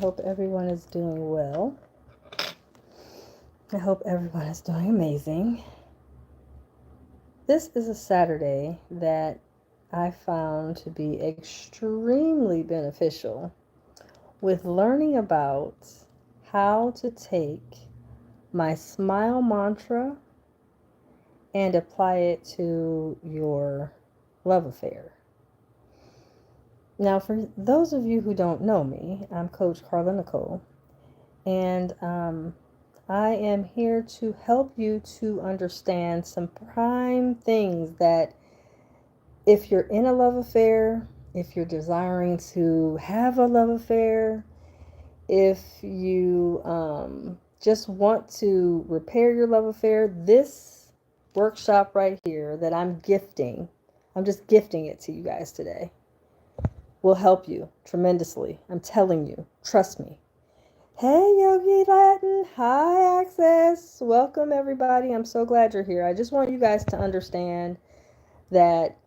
hope everyone is doing well. I hope everyone is doing amazing. This is a Saturday that I found to be extremely beneficial with learning about how to take my smile mantra and apply it to your love affair. Now, for those of you who don't know me, I'm Coach Carla Nicole, and I am here to help you to understand some prime things that if you're in a love affair, if you're desiring to have a love affair, if you just want to repair your love affair, this workshop right here that I'm just gifting it to you guys today, will help you tremendously. I'm telling you, trust me. Hey, Yogi Latin. Hi, Access. Welcome, everybody. I'm so glad you're here. I just want you guys to understand that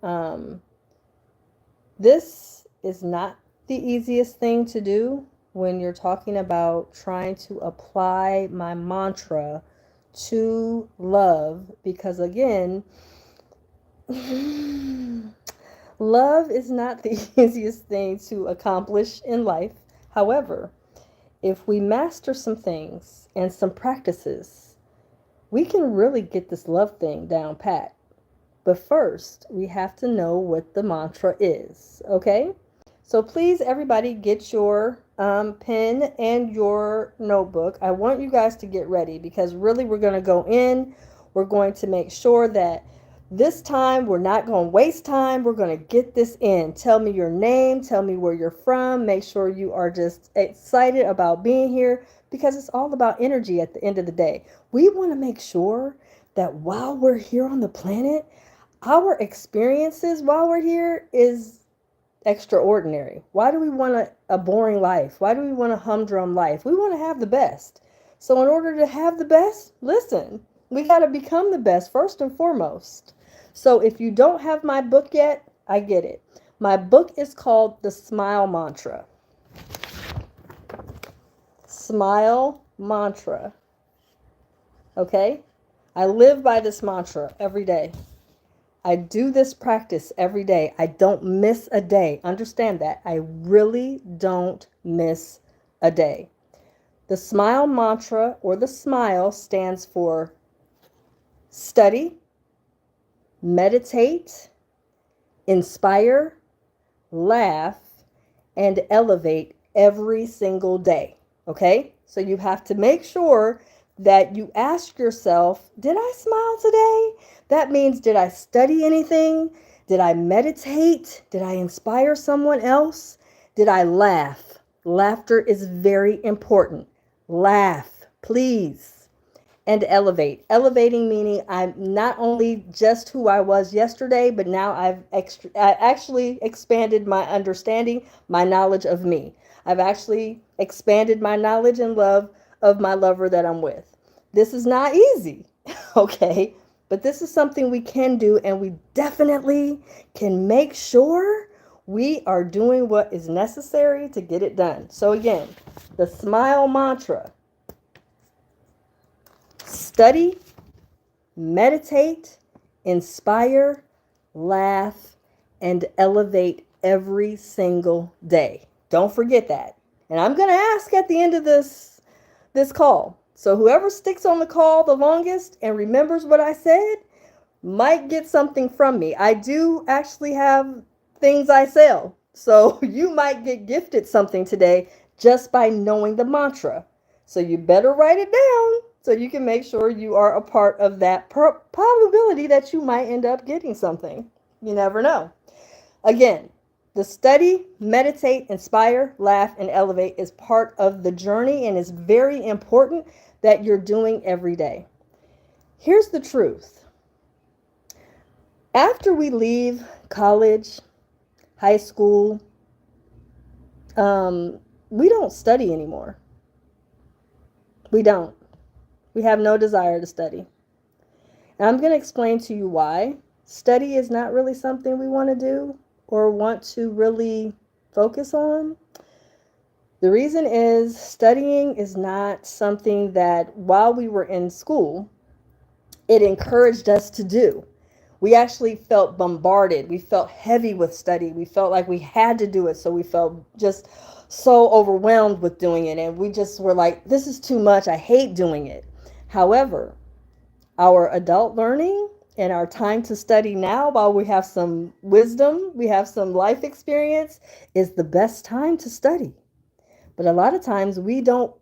this is not the easiest thing to do when you're talking about trying to apply my mantra to love, because again, love is not the easiest thing to accomplish in life. However, if we master some things and some practices, we can really get this love thing down pat. But first, we have to know what the mantra is, okay? So please, everybody, get your pen and your notebook. I want you guys to get ready because really we're going to go in. We're going to make sure that this time we're not going to waste time. We're going to get this in. Tell me your name. Tell me where you're from. Make sure you are just excited about being here because it's all about energy at the end of the day. We want to make sure that while we're here on the planet, our experiences while we're here is extraordinary. Why do we want a boring life? Why do we want a humdrum life? We want to have the best. So in order to have the best, listen, we got to become the best first and foremost. So if you don't have my book yet, I get it. My book is called The Smile Mantra. Smile Mantra. Okay? I live by this mantra every day. I do this practice every day. I don't miss a day. Understand that. I really don't miss a day. The smile mantra, or the smile, stands for study, meditate, inspire, laugh, and elevate every single day. Okay? So you have to make sure that you ask yourself, did I smile today? That means, did I study anything? Did I meditate? Did I inspire someone else? Did I laugh? Laughter is very important. Laugh, please. And elevate. Elevating meaning I'm not only just who I was yesterday, but now I actually expanded my understanding, my knowledge of me. I've actually expanded my knowledge and love of my lover that I'm with. This is not easy, okay? But this is something we can do, and we definitely can make sure we are doing what is necessary to get it done. So again, the smile mantra. Study, meditate, inspire, laugh, and elevate every single day. Don't forget that. And I'm going to ask at the end of this call. So whoever sticks on the call the longest and remembers what I said might get something from me. I do actually have things I sell. So you might get gifted something today just by knowing the mantra. So you better write it down so you can make sure you are a part of that probability that you might end up getting something. You never know. Again, the study, meditate, inspire, laugh, and elevate is part of the journey and is very important that you're doing every day. Here's the truth. After we leave college, high school, we don't study anymore. We don't. We have no desire to study. And I'm going to explain to you why. Study is not really something we want to do or want to really focus on. The reason is studying is not something that while we were in school, it encouraged us to do. We actually felt bombarded. We felt heavy with study. We felt like we had to do it. So we felt just so overwhelmed with doing it. And we just were like, this is too much. I hate doing it. However, our adult learning and our time to study now, while we have some wisdom, we have some life experience, is the best time to study. But a lot of times we don't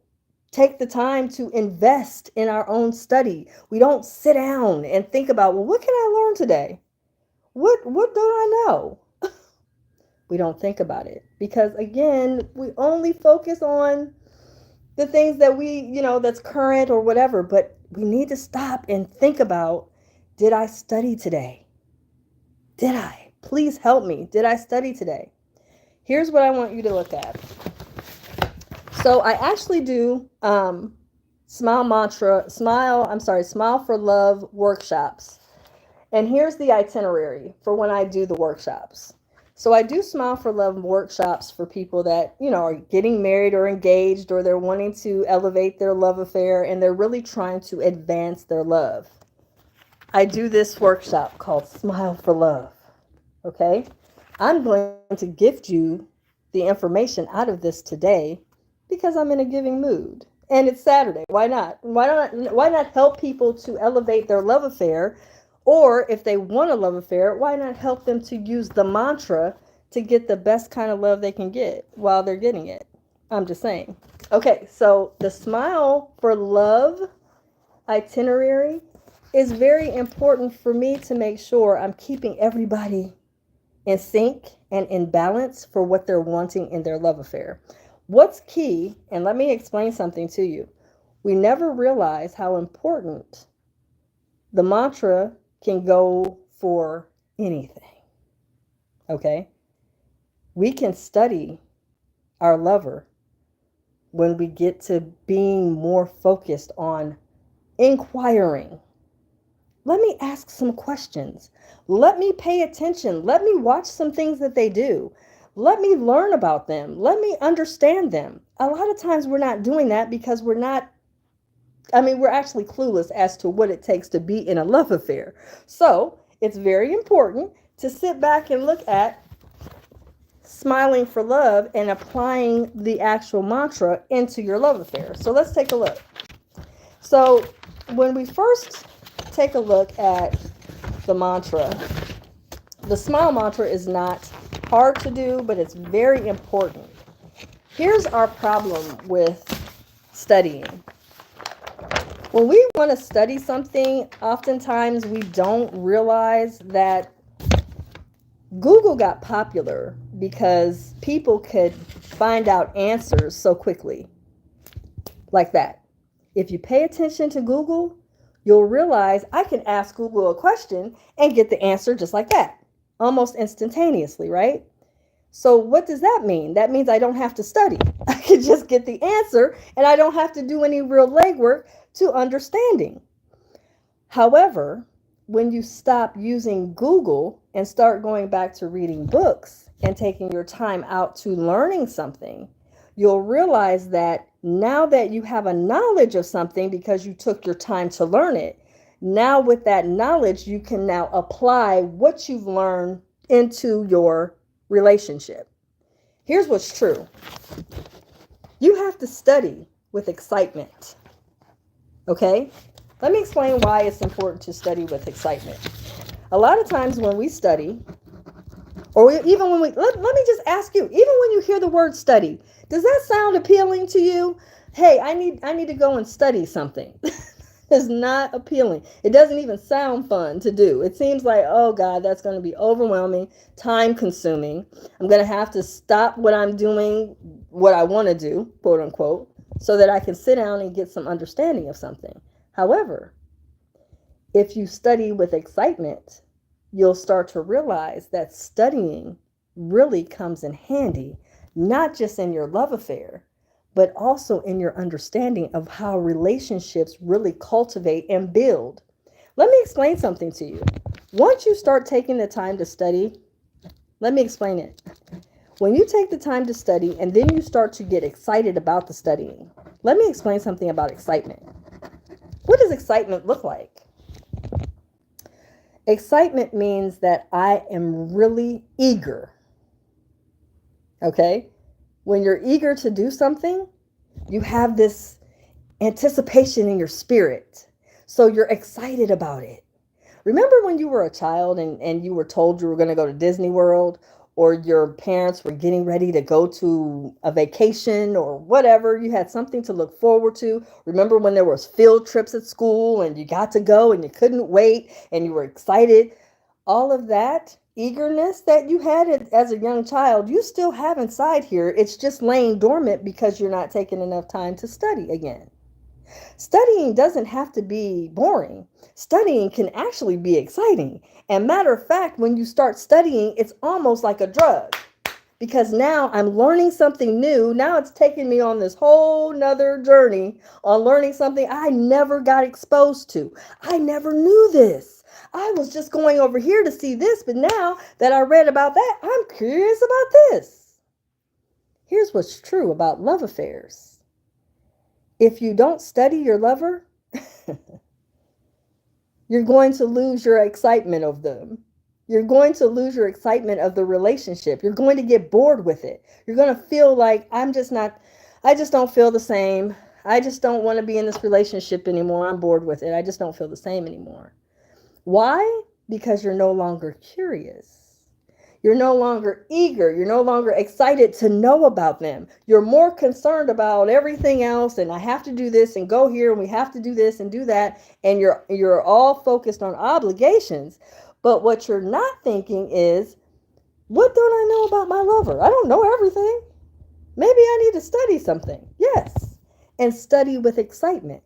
take the time to invest in our own study. We don't sit down and think about, well, what can I learn today? What do I know? We don't think about it because, again, we only focus on the things that that's current or whatever. But we need to stop and think about, did I study today? Did I? Please help me. Did I study today? Here's what I want you to look at. So I actually do Smile for Love workshops. And here's the itinerary for when I do the workshops. So I do Smile for Love workshops for people that, are getting married or engaged, or they're wanting to elevate their love affair and they're really trying to advance their love. I do this workshop called Smile for Love. Okay? I'm going to gift you the information out of this today because I'm in a giving mood. And it's Saturday. Why not? Why not help people to elevate their love affair? Or if they want a love affair, why not help them to use the mantra to get the best kind of love they can get while they're getting it? I'm just saying. Okay, so the Smile for Love itinerary is very important for me to make sure I'm keeping everybody in sync and in balance for what they're wanting in their love affair. What's key, and let me explain something to you. We never realize how important the mantra can go for anything. Okay? We can study our lover when we get to being more focused on inquiring. Let me ask some questions. Let me pay attention. Let me watch some things that they do. Let me learn about them. Let me understand them. A lot of times we're not doing that because we're actually clueless as to what it takes to be in a love affair. So it's very important to sit back and look at Smiling for Love and applying the actual mantra into your love affair. So let's take a look. So when we first take a look at the mantra, the smile mantra is not hard to do, but it's very important. Here's our problem with studying. When we want to study something, oftentimes we don't realize that Google got popular because people could find out answers so quickly, like that. If you pay attention to Google, you'll realize I can ask Google a question and get the answer just like that, almost instantaneously, right? So what does that mean? That means I don't have to study. I can just get the answer and I don't have to do any real legwork to understanding. However, when you stop using Google and start going back to reading books and taking your time out to learning something, you'll realize that now that you have a knowledge of something because you took your time to learn it, now with that knowledge, you can now apply what you've learned into your relationship. Here's what's true. You have to study with excitement. Okay? Let me explain why it's important to study with excitement. A lot of times when we study, or even when let me just ask you, even when you hear the word study, does that sound appealing to you? Hey, I need to go and study something. It's not appealing. It doesn't even sound fun to do. It seems like, oh God, that's going to be overwhelming, time consuming. I'm going to have to stop what I'm doing, what I want to do, quote unquote, so that I can sit down and get some understanding of something. However, if you study with excitement, you'll start to realize that studying really comes in handy, not just in your love affair, but also in your understanding of how relationships really cultivate and build. Let me explain something to you. Once you start taking the time to study, let me explain it. When you take the time to study and then you start to get excited about the studying, let me explain something about excitement. What does excitement look like? Excitement means that I am really eager. Okay? When you're eager to do something, you have this anticipation in your spirit. So you're excited about it. Remember when you were a child and you were told you were going to go to Disney World, or your parents were getting ready to go to a vacation or whatever? You had something to look forward to. Remember when there was field trips at school and you got to go and you couldn't wait and you were excited? All of that eagerness that you had as a young child, you still have inside here. It's just laying dormant because you're not taking enough time to study again. Studying doesn't have to be boring. Studying can actually be exciting. And matter of fact, when you start studying, it's almost like a drug, because now I'm learning something new. Now it's taking me on this whole nother journey on learning something I never got exposed to. I never knew this. I was just going over here to see this, but now that I read about that, I'm curious about this. Here's what's true about love affairs. If you don't study your lover, you're going to lose your excitement of them. You're going to lose your excitement of the relationship. You're going to get bored with it. You're going to feel like I just don't feel the same. I just don't want to be in this relationship anymore. I'm bored with it. I just don't feel the same anymore. Why? Because you're no longer curious. You're no longer eager. You're no longer excited to know about them. You're more concerned about everything else, and I have to do this and go here, and we have to do this and do that, and you're all focused on obligations. But what you're not thinking is, what don't I know about my lover? I don't know everything. Maybe I need to study something. Yes, and study with excitement.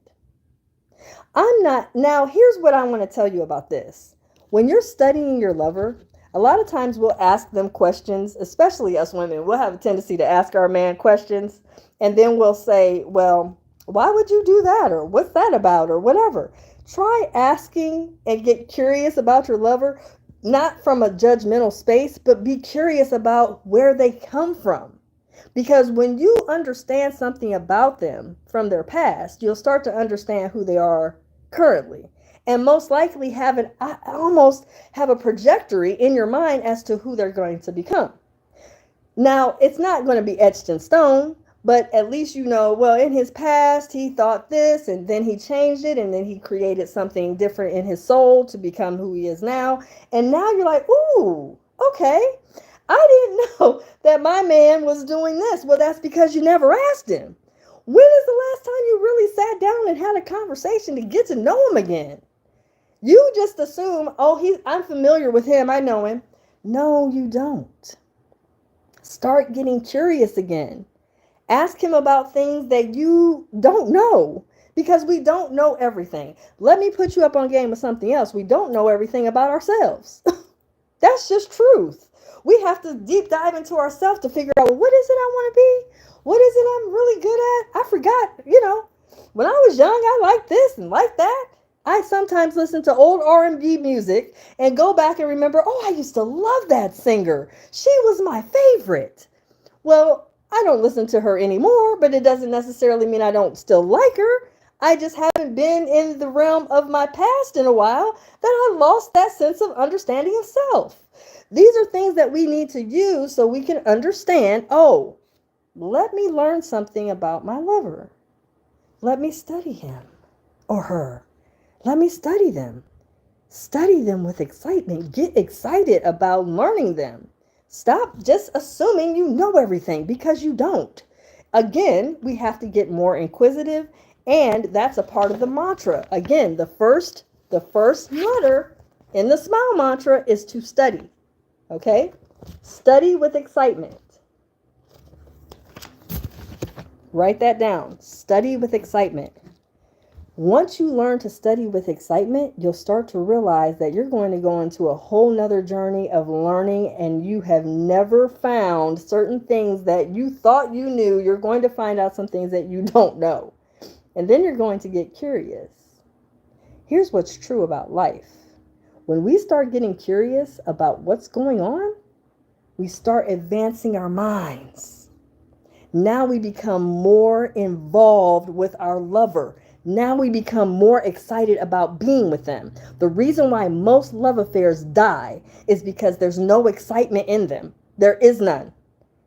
Now here's what I want to tell you about this. When you're studying your lover, a lot of times we'll ask them questions, especially us women. We'll have a tendency to ask our man questions, and then we'll say, well, why would you do that? Or what's that about? Or whatever. Try asking and get curious about your lover, not from a judgmental space, but be curious about where they come from. Because when you understand something about them from their past, you'll start to understand who they are currently. And most likely almost have a trajectory in your mind as to who they're going to become. Now, it's not going to be etched in stone, but at least you know, well, in his past, he thought this, and then he changed it, and then he created something different in his soul to become who he is now. And now you're like, ooh, okay, I didn't know that my man was doing this. Well, that's because you never asked him. When is the last time you really sat down and had a conversation to get to know him again? You just assume, oh, I'm familiar with him. I know him. No, you don't. Start getting curious again. Ask him about things that you don't know, because we don't know everything. Let me put you up on game with something else. We don't know everything about ourselves. That's just truth. We have to deep dive into ourselves to figure out, well, what is it I want to be? What is it I'm really good at? I forgot, when I was young, I liked this and liked that. I sometimes listen to old R&B music and go back and remember, oh, I used to love that singer. She was my favorite. Well, I don't listen to her anymore, but it doesn't necessarily mean I don't still like her. I just haven't been in the realm of my past in a while that I lost that sense of understanding of self. These are things that we need to use so we can understand, oh, let me learn something about my lover. Let me study him or her. Let me study them. Study them with excitement. Get excited about learning them. Stop just assuming you know everything, because you don't. Again, we have to get more inquisitive, and that's a part of the mantra. Again, the first letter in the SMILE mantra is to study. Okay? Study with excitement. Write that down. Study with excitement. Once you learn to study with excitement, you'll start to realize that you're going to go into a whole nother journey of learning, and you have never found certain things that you thought you knew. You're going to find out some things that you don't know. And then you're going to get curious. Here's what's true about life. When we start getting curious about what's going on, We start advancing our minds. Now we become more involved with our lover. Now we become more excited about being with them. The reason why most love affairs die is because there's no excitement in them. There is none.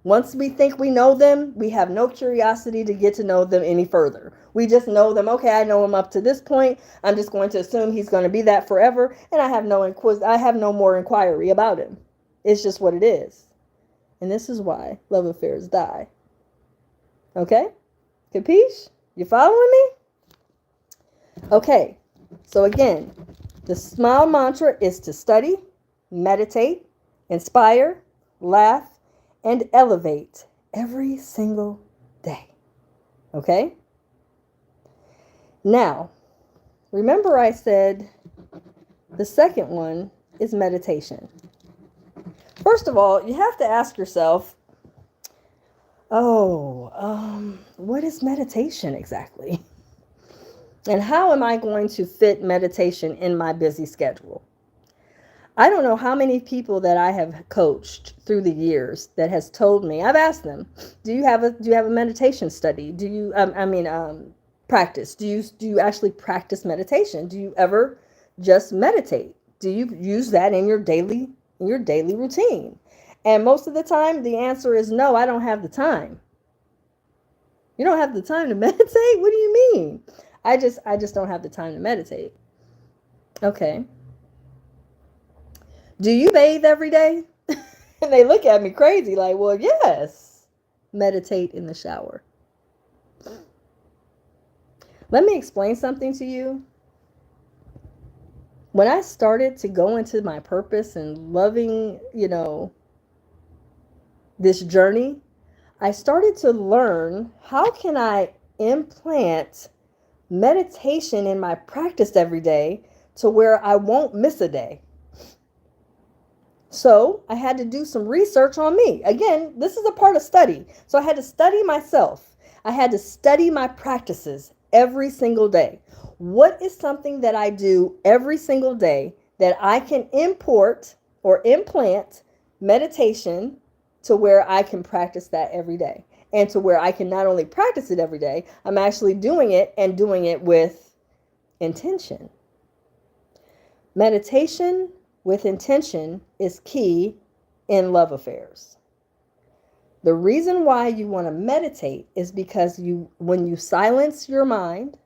Once we think we know them, we have no curiosity to get to know them any further. We just know them. Okay, I know him up to this point. I'm just going to assume he's going to be that forever, and I have no more inquiry about him. It's just what it is. And this is why love affairs die. Okay? Capiche? You following me? Okay. So again, the SMILE mantra is to study, meditate, inspire, laugh, and elevate every single day. Okay? Now, remember I said the second one is meditation. First of all, you have to ask yourself, what is meditation exactly? And how am I going to fit meditation in my busy schedule? I don't know how many people that I have coached through the years that has told me, I've asked them, do you have a meditation study? Do you, practice? Do you actually practice meditation? Do you ever just meditate? Do you use that in your daily routine? And most of the time, the answer is no, I don't have the time. You don't have the time to meditate? What do you mean? I just don't have the time to meditate. Okay. Do you bathe every day? And they look at me crazy like, well, yes. Meditate in the shower. Let me explain something to you. When I started to go into my purpose and loving, this journey, I started to learn how can I implant meditation in my practice every day to where I won't miss a day. So I had to do some research on me. Again, this is a part of study. So I had to study myself. I had to study my practices every single day. What is something that I do every single day that I can import or implant meditation to where I can practice that every day? And to where I can not only practice it every day, I'm actually doing it and doing it with intention. Meditation with intention is key in love affairs. The reason why you want to meditate is because when you silence your mind,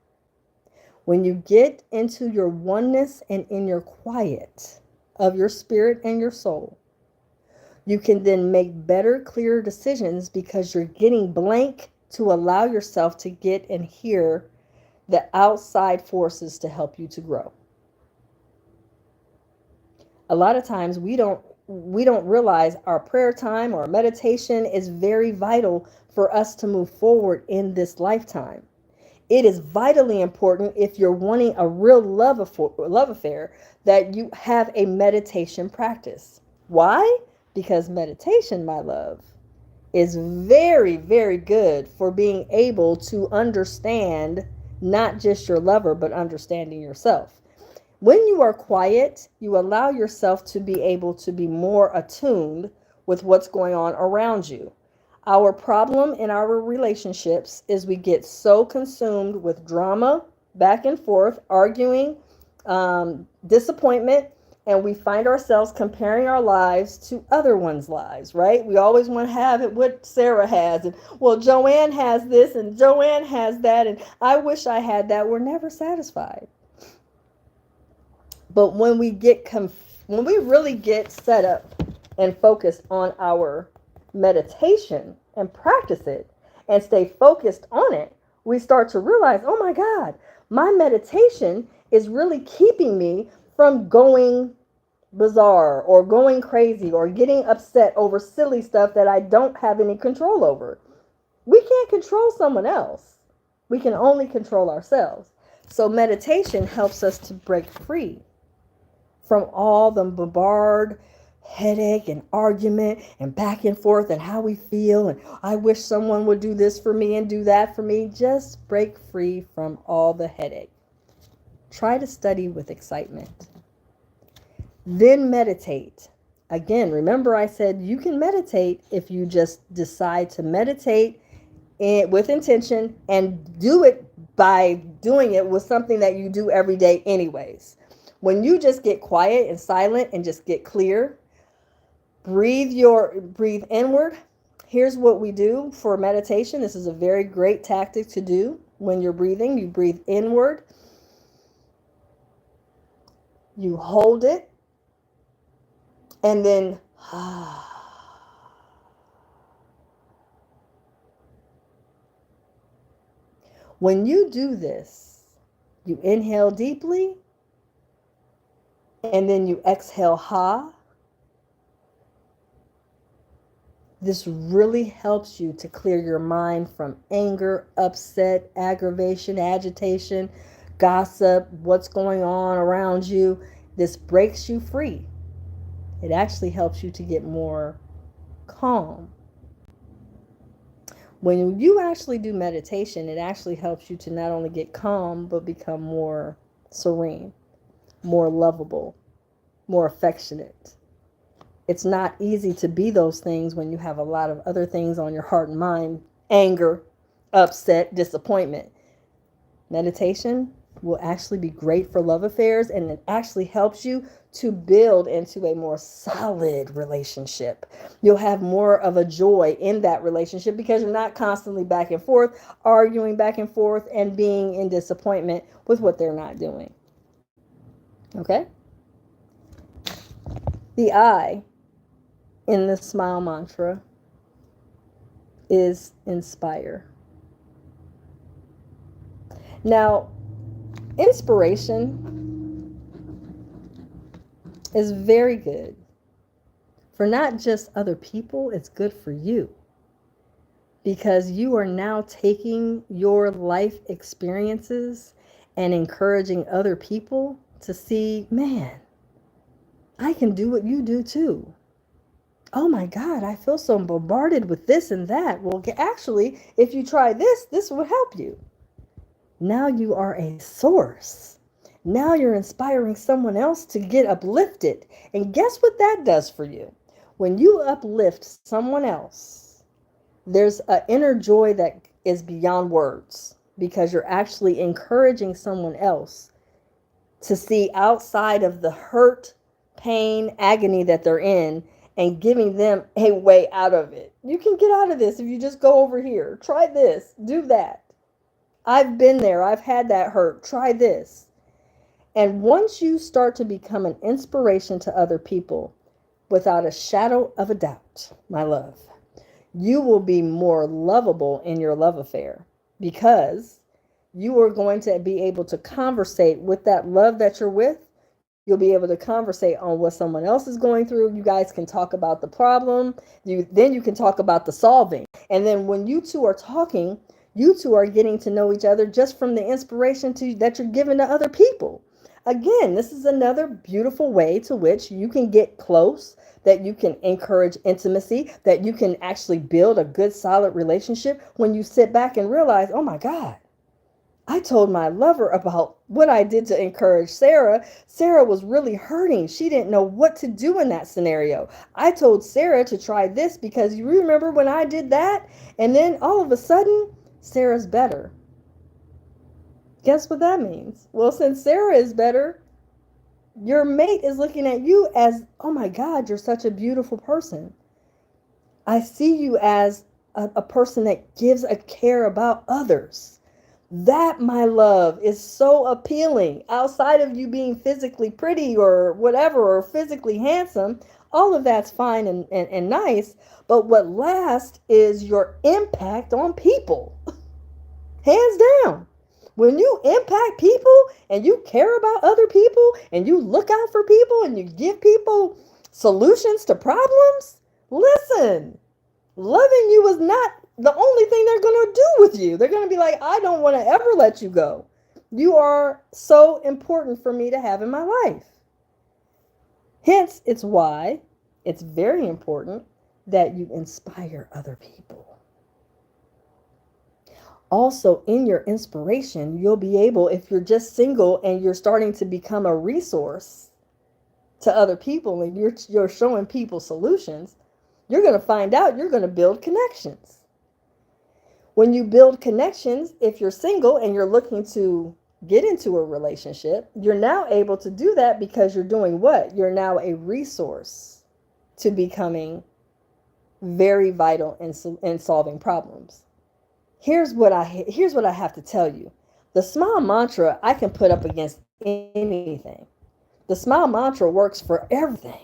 when you get into your oneness and in your quiet of your spirit and your soul, you can then make better, clearer decisions because you're getting blank to allow yourself to get and hear the outside forces to help you to grow. A lot of times we don't realize our prayer time or meditation is very vital for us to move forward in this lifetime. It is vitally important if you're wanting a real love affair that you have a meditation practice. Why? Because meditation, my love, is very, very good for being able to understand not just your lover, but understanding yourself. When you are quiet, you allow yourself to be able to be more attuned with what's going on around you. Our problem in our relationships is we get so consumed with drama, back and forth, arguing, disappointment, and we find ourselves comparing our lives to other one's lives, right? We always want to have it what Sarah has. And, well, Joanne has this and Joanne has that. And I wish I had that. We're never satisfied. But when we really get set up and focused on our meditation and practice it and stay focused on it, we start to realize, oh my God, my meditation is really keeping me from going bizarre or going crazy or getting upset over silly stuff that I don't have any control over. We can't control someone else. We can only control ourselves. So meditation helps us to break free from all the bombard, headache and argument and back and forth and how we feel and I wish someone would do this for me and do that for me. Just break free from all the headache. Try to study with excitement. Then meditate. Again, remember I said you can meditate if you just decide to meditate with intention and do it by doing it with something that you do every day anyways. When you just get quiet and silent and just get clear, breathe inward. Here's what we do for meditation. This is a very great tactic to do when you're breathing. You breathe inward. You hold it. And then when you do this, you inhale deeply and then you exhale ha. This really helps you to clear your mind from anger, upset, aggravation, agitation, gossip, what's going on around you. This breaks you free. It actually helps you to get more calm. When you actually do meditation, it actually helps you to not only get calm, but become more serene, more lovable, more affectionate. It's not easy to be those things when you have a lot of other things on your heart and mind: anger, upset, disappointment. Meditation will actually be great for love affairs, and it actually helps you to build into a more solid relationship. You'll have more of a joy in that relationship because you're not constantly back and forth, arguing back and forth, and being in disappointment with what they're not doing. Okay? The I in the SMILE mantra is inspire. Now, inspiration is very good for not just other people, it's good for you. Because you are now taking your life experiences and encouraging other people to see, man, I can do what you do too. Oh my God, I feel so bombarded with this and that. Well, actually, if you try this, this will help you. Now you are a source. Now you're inspiring someone else to get uplifted. And guess what that does for you? When you uplift someone else, there's an inner joy that is beyond words, because you're actually encouraging someone else to see outside of the hurt, pain, agony that they're in, and giving them a way out of it. You can get out of this if you just go over here. Try this. Do that. I've been there. I've had that hurt. Try this. And once you start to become an inspiration to other people, without a shadow of a doubt, my love, you will be more lovable in your love affair, because you are going to be able to conversate with that love that you're with. You'll be able to conversate on what someone else is going through. You guys can talk about the problem. Then you can talk about the solving. And then when you two are talking, you two are getting to know each other just from the inspiration that you're giving to other people. Again, this is another beautiful way to which you can get close, that you can encourage intimacy, that you can actually build a good, solid relationship when you sit back and realize, oh my God, I told my lover about what I did to encourage Sarah. Sarah was really hurting. She didn't know what to do in that scenario. I told Sarah to try this because you remember when I did that? And then all of a sudden, Sarah's better. Guess what that means? Well, since Sarah is better, your mate is looking at you as, oh my God, you're such a beautiful person. I see you as a person that gives a care about others. That, my love, is so appealing. Outside of you being physically pretty or whatever, or physically handsome, all of that's fine and nice. But what lasts is your impact on people. Hands down. When you impact people and you care about other people and you look out for people and you give people solutions to problems, listen, loving you is not the only thing they're going to do with you. They're going to be like, I don't want to ever let you go. You are so important for me to have in my life. Hence, it's why it's very important that you inspire other people. Also, in your inspiration, you'll be able, if you're just single and you're starting to become a resource to other people and you're showing people solutions, you're going to find out you're going to build connections. When you build connections, if you're single and you're looking to get into a relationship, you're now able to do that because you're doing what? You're now a resource to becoming very vital in solving problems. Here's what I have to tell you. The smile mantra I can put up against anything. The smile mantra works for everything.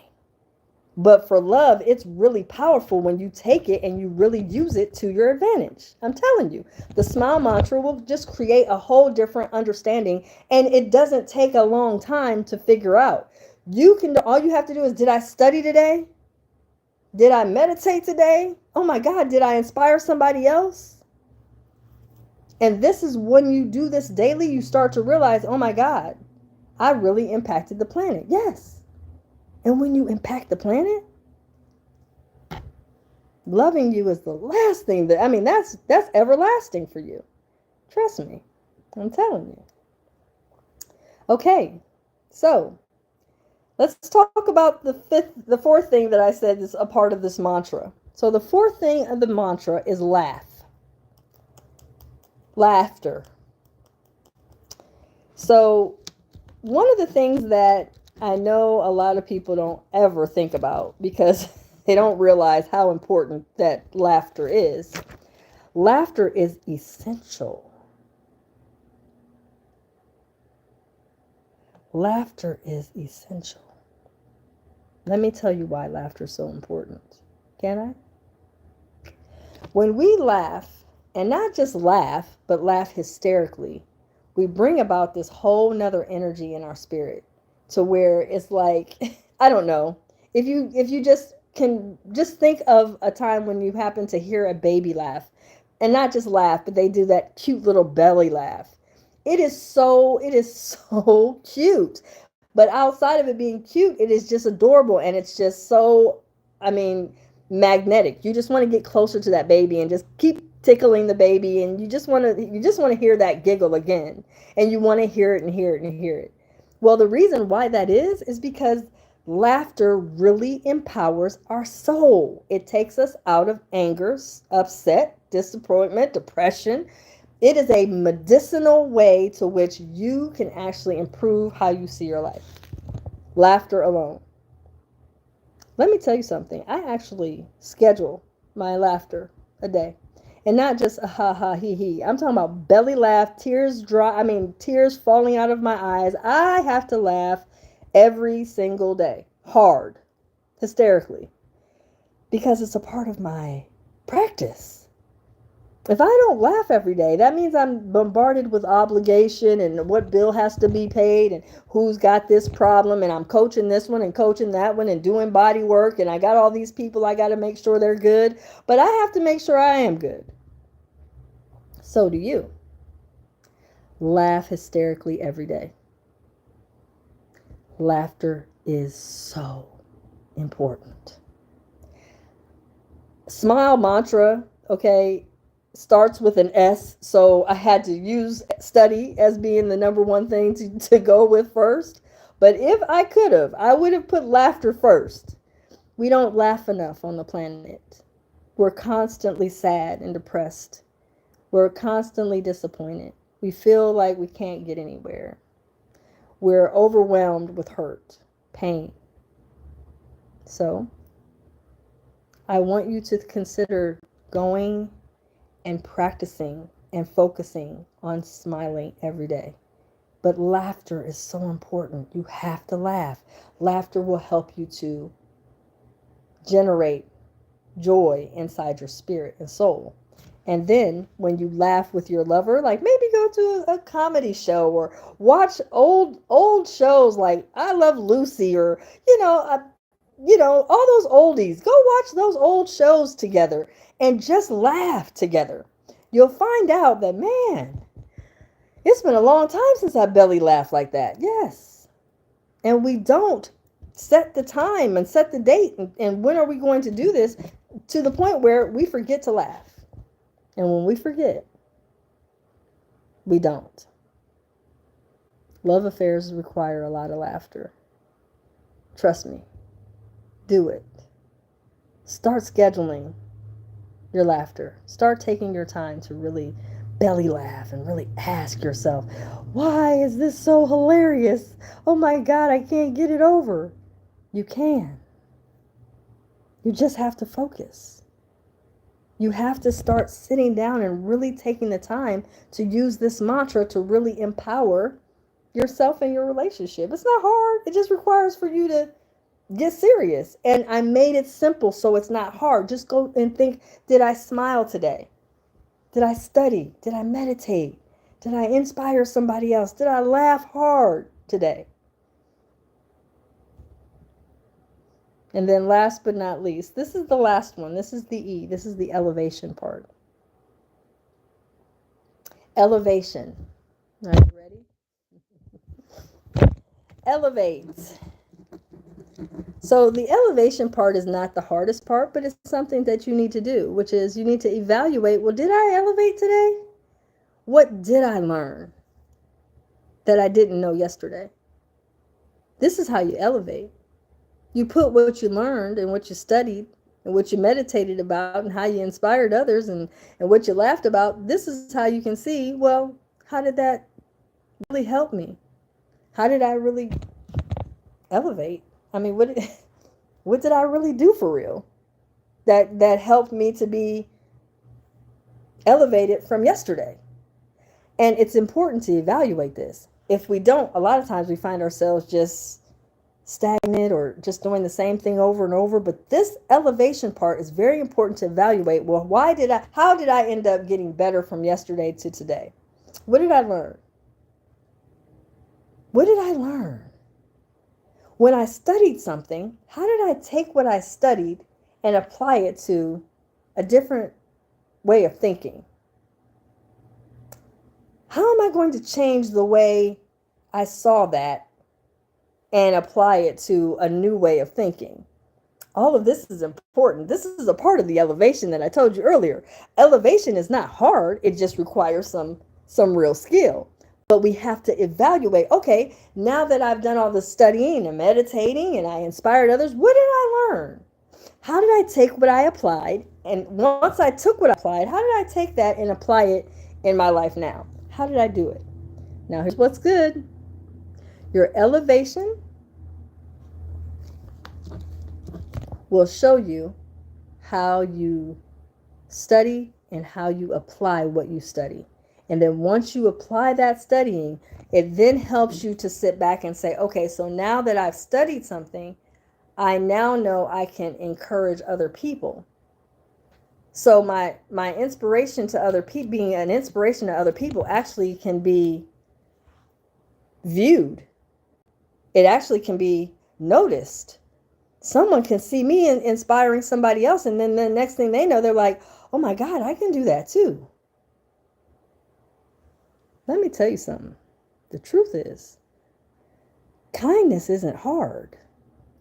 But for love, it's really powerful when you take it and you really use it to your advantage. I'm telling you, the smile mantra will just create a whole different understanding, and it doesn't take a long time to figure out. All you have to do is, did I study today? Did I meditate today? Oh my God, did I inspire somebody else? And this is when you do this daily, you start to realize, oh my God, I really impacted the planet. Yes. And when you impact the planet, loving you is the last thing that's everlasting for you. Trust me. I'm telling you. Okay. So let's talk about the fourth thing that I said is a part of this mantra. So the fourth thing of the mantra is laughter. So one of the things that I know a lot of people don't ever think about because they don't realize how important that laughter is. Laughter is essential. Laughter is essential. Let me tell you why laughter is so important. Can I? When we laugh, and not just laugh, but laugh hysterically, we bring about this whole nother energy in our spirit to where it's like, I don't know, if you just can just think of a time when you happen to hear a baby laugh, and not just laugh, but they do that cute little belly laugh. It is so cute. But outside of it being cute, it is just adorable, and it's just so, magnetic. You just want to get closer to that baby and just keep tickling the baby, and you just want to hear that giggle again, and you want to hear it and hear it and hear it. Well, the reason why that is because laughter really empowers our soul. It takes us out of anger, upset, disappointment, depression. It is a medicinal way to which you can actually improve how you see your life. Laughter alone. Let me tell you something. I actually schedule my laughter a day. And not just a ha ha he he. I'm talking about belly laugh, tears falling out of my eyes. I have to laugh every single day. Hard. Hysterically. Because it's a part of my practice. If I don't laugh every day, that means I'm bombarded with obligation and what bill has to be paid and who's got this problem, and I'm coaching this one and coaching that one and doing body work, and I got all these people I got to make sure they're good, but I have to make sure I am good. So do you. Laugh hysterically every day. Laughter is so important. Smile mantra, okay, starts with an S, so I had to use study as being the number one thing to go with first. But if I could have, I would have put laughter first. We don't laugh enough on the planet. We're constantly sad and depressed. We're constantly disappointed. We feel like we can't get anywhere. We're overwhelmed with hurt, pain. So I want you to consider going and practicing and focusing on smiling every day. But laughter is so important. You have to laugh. Laughter will help you to generate joy inside your spirit and soul. And then when you laugh with your lover, like maybe go to a comedy show or watch old shows like I Love Lucy, or all those oldies. Go watch those old shows together and just laugh together. You'll find out that, man, it's been a long time since I belly laughed like that. Yes. And we don't set the time and set the date and when are we going to do this, to the point where we forget to laugh. And when we forget, we don't. Love affairs require a lot of laughter. Trust me. Do it. Start scheduling your laughter. Start taking your time to really belly laugh and really ask yourself, why is this so hilarious? Oh my God, I can't get it over. You can. You just have to focus. You have to start sitting down and really taking the time to use this mantra to really empower yourself and your relationship. It's not hard. It just requires for you to get serious. And I made it simple so it's not hard. Just go and think, did I smile today? Did I study? Did I meditate? Did I inspire somebody else? Did I laugh hard today? And then last but not least, this is the last one. This is the E. This is the elevation part. Elevation. Are you ready? Elevate. So the elevation part is not the hardest part, but it's something that you need to do, which is you need to evaluate, well, did I elevate today? What did I learn that I didn't know yesterday? This is how you elevate. You put what you learned and what you studied and what you meditated about and how you inspired others and what you laughed about. This is how you can see, well, how did that really help me? How did I really elevate? I mean, what did I really do for real that helped me to be elevated from yesterday? And it's important to evaluate this. If we don't, a lot of times we find ourselves just stagnant or just doing the same thing over and over. But this elevation part is very important to evaluate. Well, how did I end up getting better from yesterday to today? What did I learn? What did I learn? When I studied something, how did I take what I studied and apply it to a different way of thinking? How am I going to change the way I saw that and apply it to a new way of thinking? All of this is important. This is a part of the elevation that I told you earlier. Elevation is not hard. It just requires some real skill. But we have to evaluate, okay, now that I've done all the studying and meditating and I inspired others, what did I learn? How did I take what I applied? And once I took what I applied, how did I take that and apply it in my life now? How did I do it? Now, here's what's good. Your elevation will show you how you study and how you apply what you study. And then once you apply that studying, it then helps you to sit back and say, okay, so now that I've studied something, I now know I can encourage other people. So my inspiration to other people, being an inspiration to other people, actually can be viewed. It actually can be noticed. Someone can see me inspiring somebody else, and then the next thing they know, they're like, oh my God, I can do that too. Let me tell you something. The truth is, kindness isn't hard.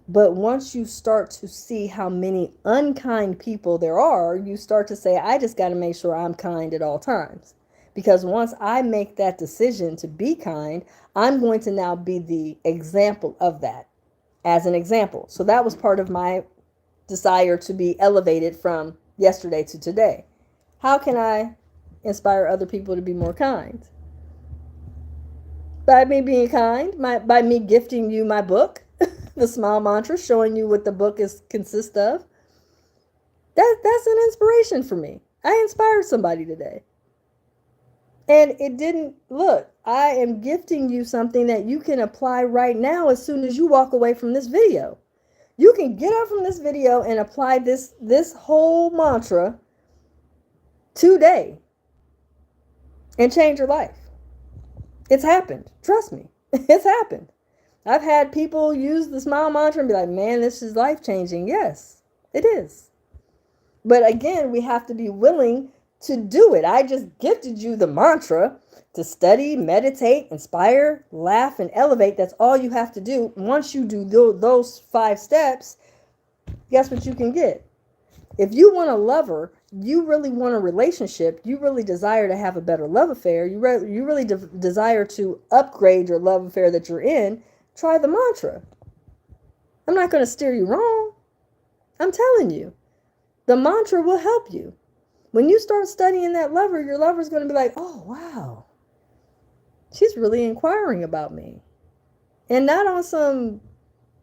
But once you start to see how many unkind people there are, you start to say, I just got to make sure I'm kind at all times. Because once I make that decision to be kind, I'm going to now be the example of that as an example. So that was part of my desire to be elevated from yesterday to today. How can I inspire other people to be more kind? By me being kind, by me gifting you my book, the Smile Mantra, showing you what the book consists of. That's an inspiration for me. I inspired somebody today. And it didn't, look, I am gifting you something that you can apply right now as soon as you walk away from this video. You can get up from this video and apply this whole mantra today and change your life. It's happened. Trust me. It's happened. I've had people use the Smile Mantra and be like, man, this is life-changing. Yes, it is. But again, we have to be willing to do it. I just gifted you the mantra to study, meditate, inspire, laugh, and elevate. That's all you have to do. Once you do those 5 steps, guess what you can get? If you want a lover, you really want a relationship, you really desire to have a better love affair, you really desire to upgrade your love affair that you're in, try the mantra. I'm not going to steer you wrong. I'm telling you, the mantra will help you. When you start studying that lover, your lover's going to be like, oh, wow, she's really inquiring about me. And not on some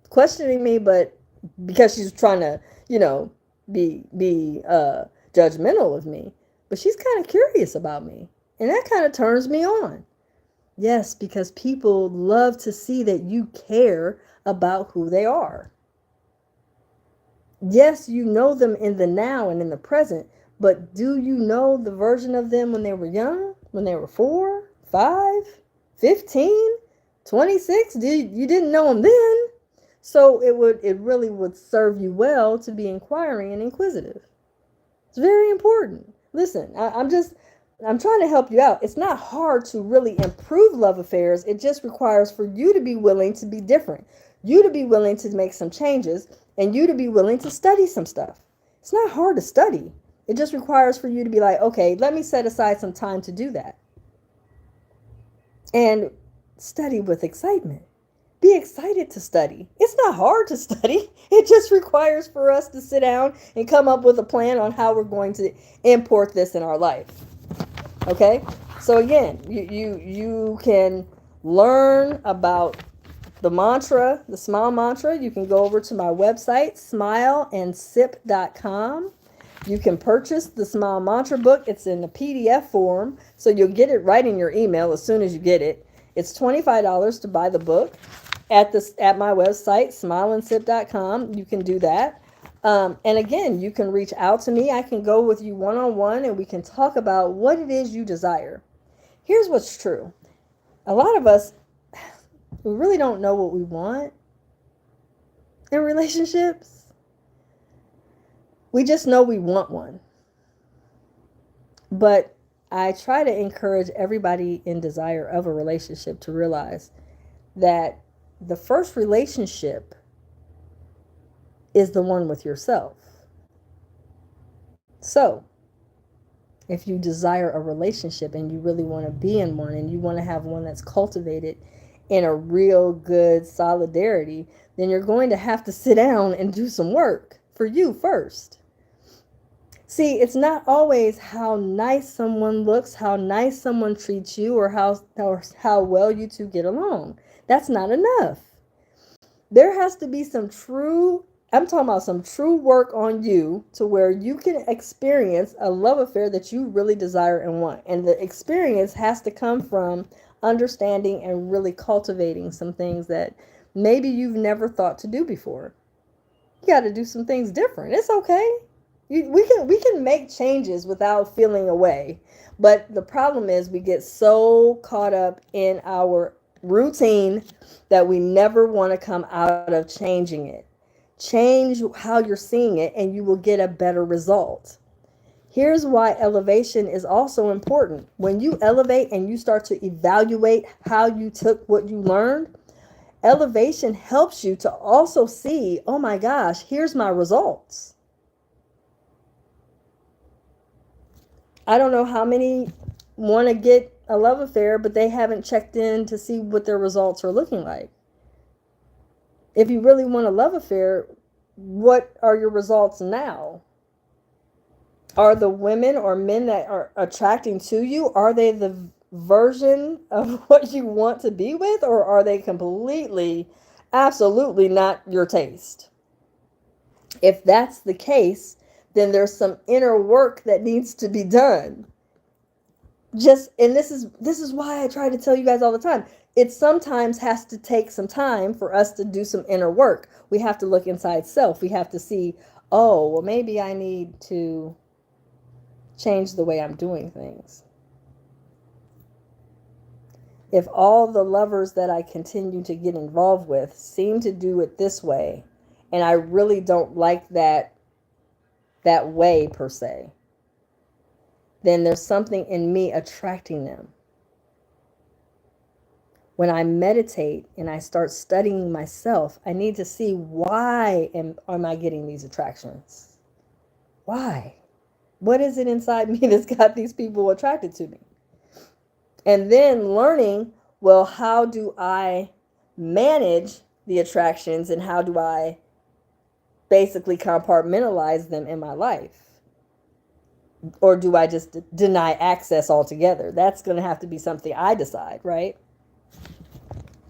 questioning me, but because she's trying to, be judgmental of me. But she's kind of curious about me. And that kind of turns me on. Yes, because people love to see that you care about who they are. Yes, you know them in the now and in the present, but do you know the version of them when they were young? When they were 4, 5, 15, 26? You didn't know them then. So it really would serve you well to be inquiring and inquisitive. It's very important. Listen, I'm trying to help you out. It's not hard to really improve love affairs. It just requires for you to be willing to be different, you to be willing to make some changes, and you to be willing to study some stuff. It's not hard to study. It just requires for you to be like, okay, let me set aside some time to do that. And study with excitement. Be excited to study. It's not hard to study. It just requires for us to sit down and come up with a plan on how we're going to import this in our life. Okay? So again, you can learn about the mantra, the smile mantra. You can go over to my website, smileandsip.com. You can purchase the Smile Mantra book. It's in the PDF form, so you'll get it right in your email as soon as you get it. It's $25 to buy the book at my website, smileandsip.com. You can do that. And again, you can reach out to me. I can go with you one-on-one and we can talk about what it is you desire. Here's what's true. A lot of us, we really don't know what we want in relationships. We just know we want one. But I try to encourage everybody in desire of a relationship to realize that the first relationship is the one with yourself. So, if you desire a relationship and you really want to be in one and you want to have one that's cultivated in a real good solidarity, then you're going to have to sit down and do some work for you first. See, it's not always how nice someone looks, how nice someone treats you, or how well you two get along. That's not enough. There has to be some true work on you to where you can experience a love affair that you really desire and want. And the experience has to come from understanding and really cultivating some things that maybe you've never thought to do before. You got to do some things different. It's okay. We can make changes without feeling away. But the problem is we get so caught up in our routine that we never want to come out of changing it. Change how you're seeing it and you will get a better result. Here's why elevation is also important. When you elevate and you start to evaluate how you took what you learned, elevation helps you to also see, oh my gosh, here's my results. I don't know how many want to get a love affair, but they haven't checked in to see what their results are looking like. If you really want a love affair, what are your results now? Are the women or men that are attracting to you, are they the version of what you want to be with, or are they completely, absolutely not your taste? If that's the case, then there's some inner work that needs to be done. And this is why I try to tell you guys all the time. It sometimes has to take some time for us to do some inner work. We have to look inside self. We have to see, oh, well, maybe I need to change the way I'm doing things. If all the lovers that I continue to get involved with seem to do it this way, and I really don't like that way per se, then there's something in me attracting them. When I meditate and I start studying myself, I need to see why am I getting these attractions? Why? What is it inside me that's got these people attracted to me? And then learning, well, how do I manage the attractions and how do I basically compartmentalize them in my life? Or do I just deny access altogether? That's going to have to be something I decide, right?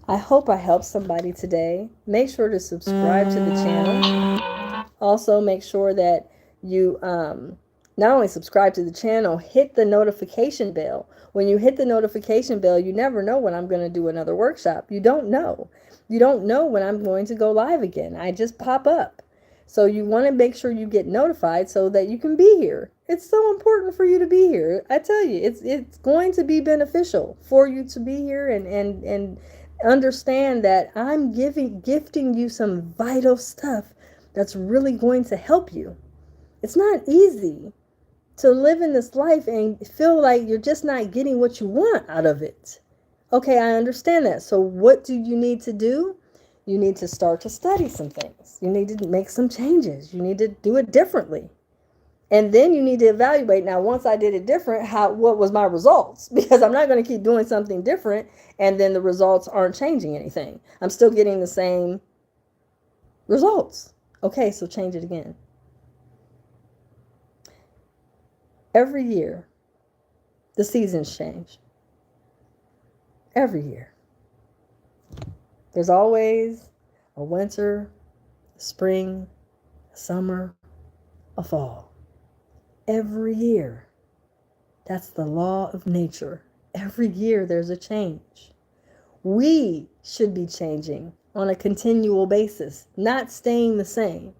I hope I helped somebody today. Make sure to subscribe to the channel. Also, make sure that you not only subscribe to the channel, hit the notification bell. When you hit the notification bell, you never know when I'm going to do another workshop. You don't know. You don't know when I'm going to go live again. I just pop up. So you want to make sure you get notified so that you can be here. It's so important for you to be here. I tell you, it's going to be beneficial for you to be here and understand that I'm gifting you some vital stuff that's really going to help you. It's not easy to live in this life and feel like you're just not getting what you want out of it. Okay, I understand that. So what do you need to do? You need to start to study some things. You need to make some changes. You need to do it differently. And then you need to evaluate. Now, once I did it different, what was my results? Because I'm not going to keep doing something different and then the results aren't changing anything. I'm still getting the same results. Okay, so change it again. Every year, the seasons change. Every year. There's always a winter, a spring, a summer, a fall. Every year. That's the law of nature. Every year there's a change. We should be changing on a continual basis, not staying the same.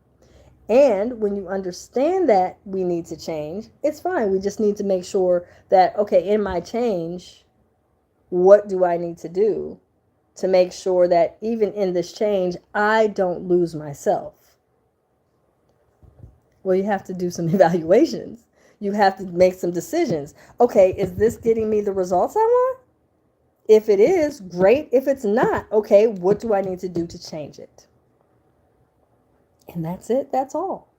And when you understand that we need to change, it's fine. We just need to make sure that, okay, in my change, what do I need to do to make sure that even in this change, I don't lose myself? Well, you have to do some evaluations. You have to make some decisions. Okay, is this getting me the results I want? If it is, great. If it's not, okay, what do I need to do to change it? And that's it. That's all.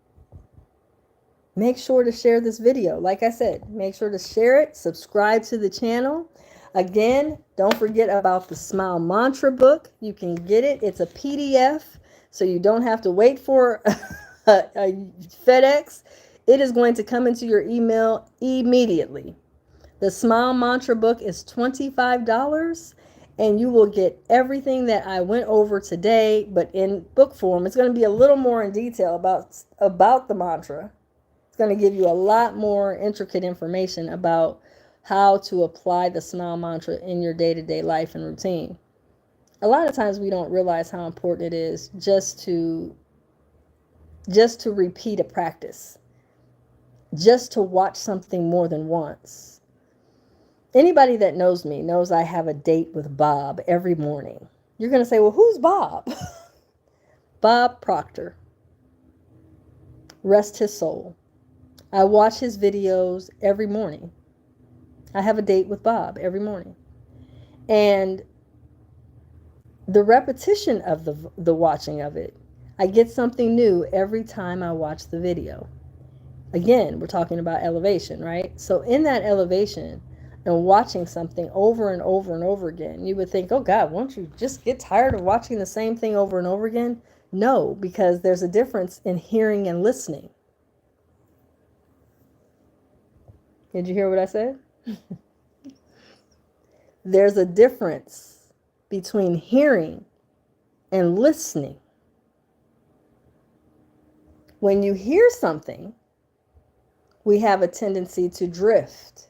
Make sure to share this video. Like I said, make sure to share it. Subscribe to the channel. Again, don't forget about the Smile Mantra book. You can get it. It's a PDF, so you don't have to wait for a FedEx. It is going to come into your email immediately. The Smile Mantra book is $25, and you will get everything that I went over today, but in book form. It's going to be a little more in detail about the mantra. It's going to give you a lot more intricate information about how to apply the Smile Mantra in your day-to-day life and routine. A lot of times we don't realize how important it is just to repeat a practice, just to watch something more than once. Anybody that knows me knows I have a date with Bob every morning. You're going to say, well, who's Bob? Bob Proctor. Rest his soul. I watch his videos every morning. I have a date with Bob every morning. And the repetition of the watching of it, I get something new every time I watch the video. Again, we're talking about elevation, right? So in that elevation and watching something over and over and over again, you would think, oh God, won't you just get tired of watching the same thing over and over again? No, because there's a difference in hearing and listening. Did you hear what I said? There's a difference between hearing and listening. When you hear something, we have a tendency to drift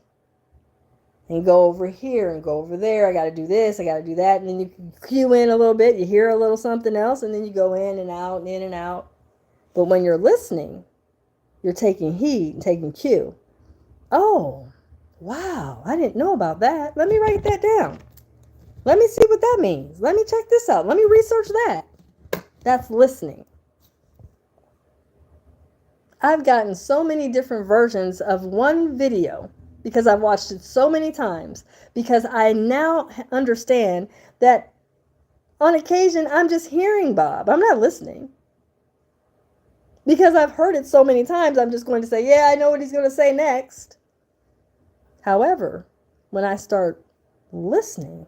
and go over here and go over there. I got to do this, I got to do that. And then you cue in a little bit, you hear a little something else, and then you go in and out and in and out. But when you're listening, you're taking heed and taking cue. Oh, wow, I didn't know about that. Let me write that down. Let me see what that means. Let me check this out. Let me research that. That's listening. I've gotten so many different versions of one video because I've watched it so many times, because I now understand that on occasion I'm just hearing Bob. I'm not listening. Because I've heard it so many times, I'm just going to say, yeah, I know what he's going to say next. However, when I start listening,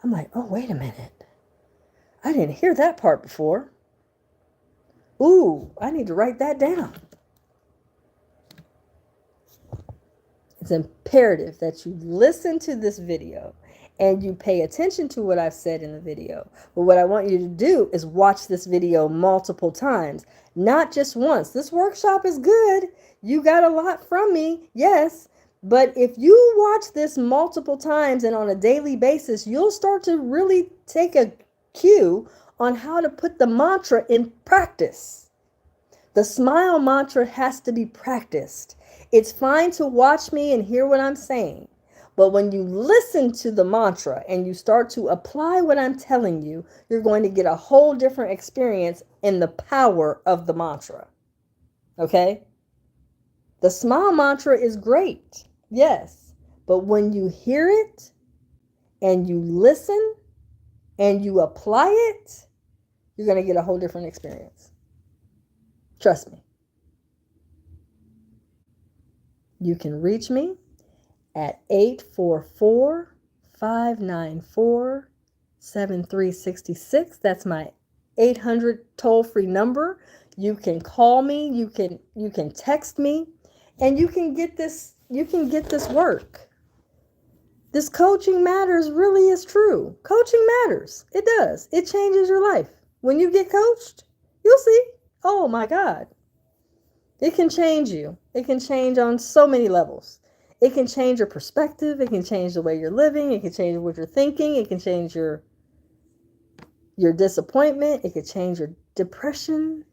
I'm like, oh, wait a minute. I didn't hear that part before. Ooh, I need to write that down. It's imperative that you listen to this video and you pay attention to what I've said in the video. But what I want you to do is watch this video multiple times, not just once. This workshop is good. You got a lot from me, yes. But if you watch this multiple times and on a daily basis, you'll start to really take a cue on how to put the mantra in practice. The smile mantra has to be practiced. It's fine to watch me and hear what I'm saying. But when you listen to the mantra and you start to apply what I'm telling you, you're going to get a whole different experience in the power of the mantra. Okay? The smile mantra is great. Yes. But when you hear it and you listen and you apply it, you're going to get a whole different experience. Trust me. You can reach me at 844-594-7366. That's my 800 toll-free number. You can call me, you can text me, and you can get this work. This coaching matters really is true. Coaching matters. It does. It changes your life. When you get coached, you'll see. Oh my God. It can change you. It can change on so many levels. It can change your perspective. It can change the way you're living. It can change what you're thinking. It can change your disappointment. It can change your depression.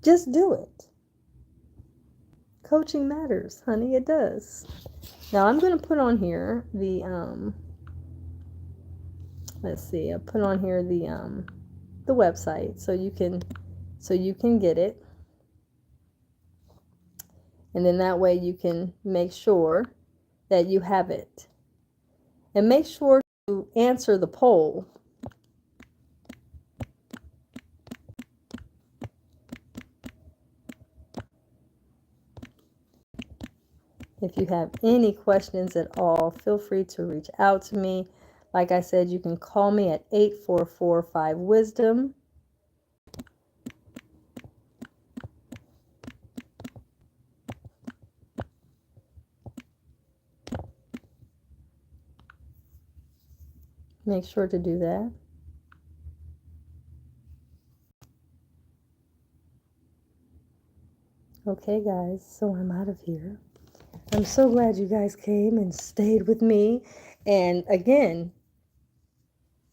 Just do it. Coaching matters, honey. It does. Now I'm going to put on here the let's see. I put on here the website so you can get it. And then that way you can make sure that you have it. And make sure to answer the poll. If you have any questions at all, feel free to reach out to me. Like I said, you can call me at 844-5-WISDOM. Make sure to do that. Okay, guys, so I'm out of here. I'm so glad you guys came and stayed with me. And again,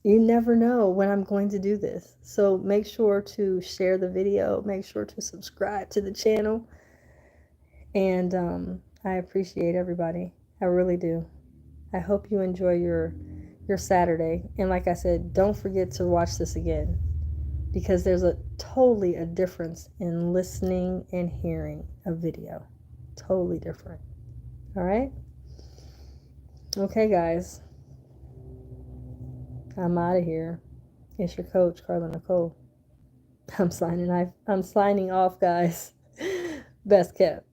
you never know when I'm going to do this. So make sure to share the video. Make sure to subscribe to the channel. And I appreciate everybody. I really do. I hope you enjoy your Saturday. And like I said, don't forget to watch this again, because there's totally a difference in listening and hearing a video. Totally different. All right? Okay, guys. I'm out of here. It's your coach, Carla Nicole. I'm signing off, guys. Best kept.